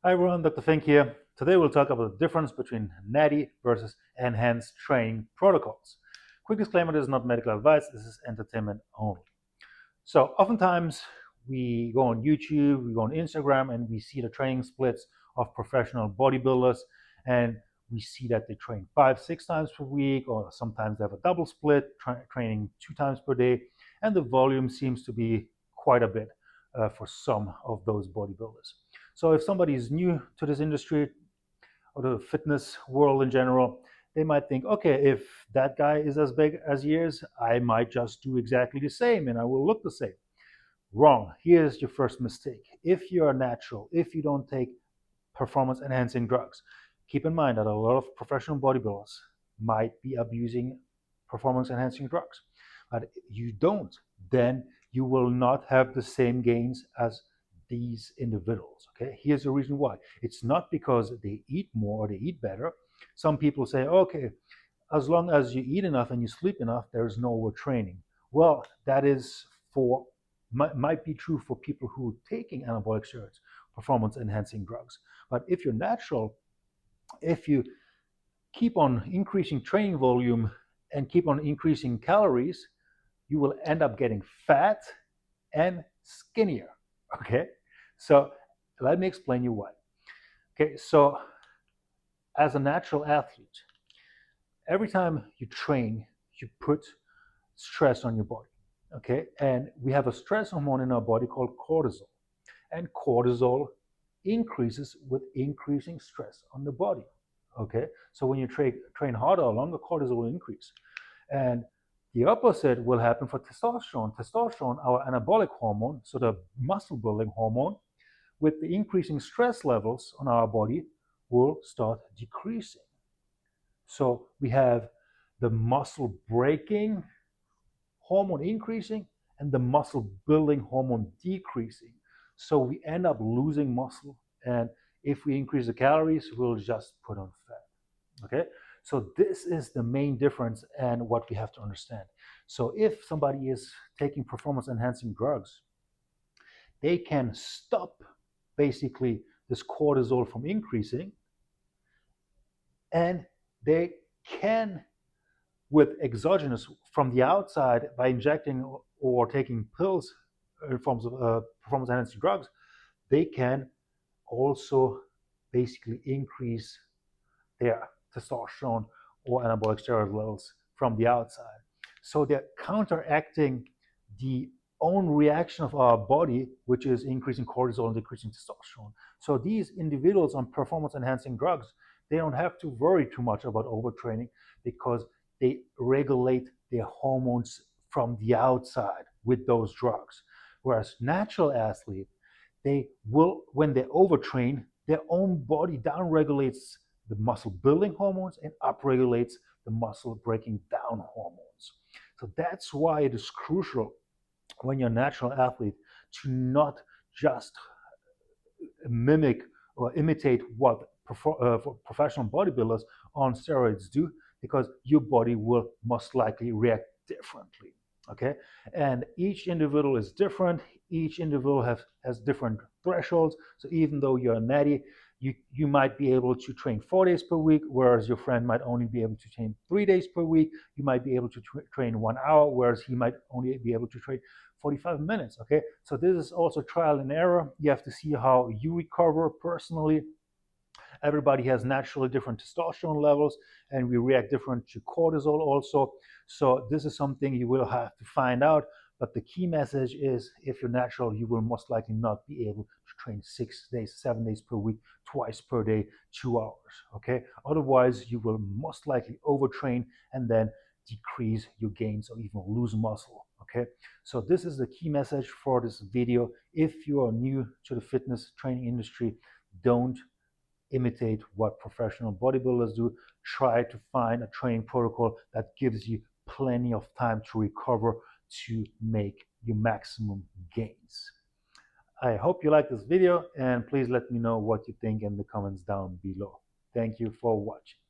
Hi everyone, Dr. Fink here. Today we'll talk about the difference between Natty versus enhanced training protocols. Quick disclaimer, this is not medical advice, this is entertainment only. So oftentimes we go on YouTube, we go on Instagram, and we see the training splits of professional bodybuilders, and we see that they train 5-6 times per week, or sometimes they have a double split, training 2 times per day, and the volume seems to be quite a bit for some of those bodybuilders. So if somebody is new to this industry or the fitness world in general, they might think, okay, if that guy is as big as he is, I might just do exactly the same and I will look the same. Wrong. Here's your first mistake. If you're natural, if you don't take performance enhancing drugs, keep in mind that a lot of professional bodybuilders might be abusing performance enhancing drugs. But if you don't, then you will not have the same gains as these individuals. Okay, here's the reason why. It's not because they eat more or they eat better. Some people say, okay, as long as you eat enough and you sleep enough, there's no overtraining. Well, that is for might be true for people who are taking anabolic steroids, performance enhancing drugs. But if you're natural, if you keep on increasing training volume and keep on increasing calories, you will end up getting fat and skinnier. Okay, so let me explain you why. Okay, so as a natural athlete, every time you train, you put stress on your body. Okay, and we have a stress hormone in our body called cortisol, and cortisol increases with increasing stress on the body. Okay, so when you train harder or longer, cortisol will increase, and the opposite will happen for testosterone. Testosterone, our anabolic hormone, so the muscle building hormone, with the increasing stress levels on our body, will start decreasing. So we have the muscle breaking hormone increasing and the muscle building hormone decreasing. So we end up losing muscle. And if we increase the calories, we'll just put on fat. Okay? So this is the main difference and what we have to understand. So if somebody is taking performance enhancing drugs, they can stop basically this cortisol from increasing, and they can, with exogenous from the outside, by injecting or taking pills in forms of performance enhancing drugs, they can also basically increase their testosterone or anabolic steroid levels from the outside. So they're counteracting the own reaction of our body, which is increasing cortisol and decreasing testosterone. So these individuals on performance enhancing drugs, they don't have to worry too much about overtraining because they regulate their hormones from the outside with those drugs. Whereas natural athletes, they will, when they overtrain, their own body downregulates the muscle building hormones and upregulates the muscle breaking down hormones. So that's why it is crucial when you're a natural athlete to not just mimic or imitate what professional bodybuilders on steroids do, because your body will most likely react differently. Okay, and each individual is different. Each individual has different thresholds. So even though you're a natty, you might be able to train 4 days per week, whereas your friend might only be able to train 3 days per week. You might be able to train 1 hour, whereas he might only be able to train 45 minutes. Okay, so this is also trial and error. You have to see how you recover personally. Everybody has naturally different testosterone levels, and we react different to cortisol also. So this is something you will have to find out. But the key message is, if you're natural, you will most likely not be able to train 6 days, 7 days per week, twice per day, 2 hours. Okay. Otherwise, you will most likely overtrain and then decrease your gains or even lose muscle. Okay. So this is the key message for this video. If you are new to the fitness training industry, don't imitate what professional bodybuilders do. Try to find a training protocol that gives you plenty of time to recover to make your maximum gains. I hope you like this video, and please let me know what you think in the comments down below. Thank you for watching.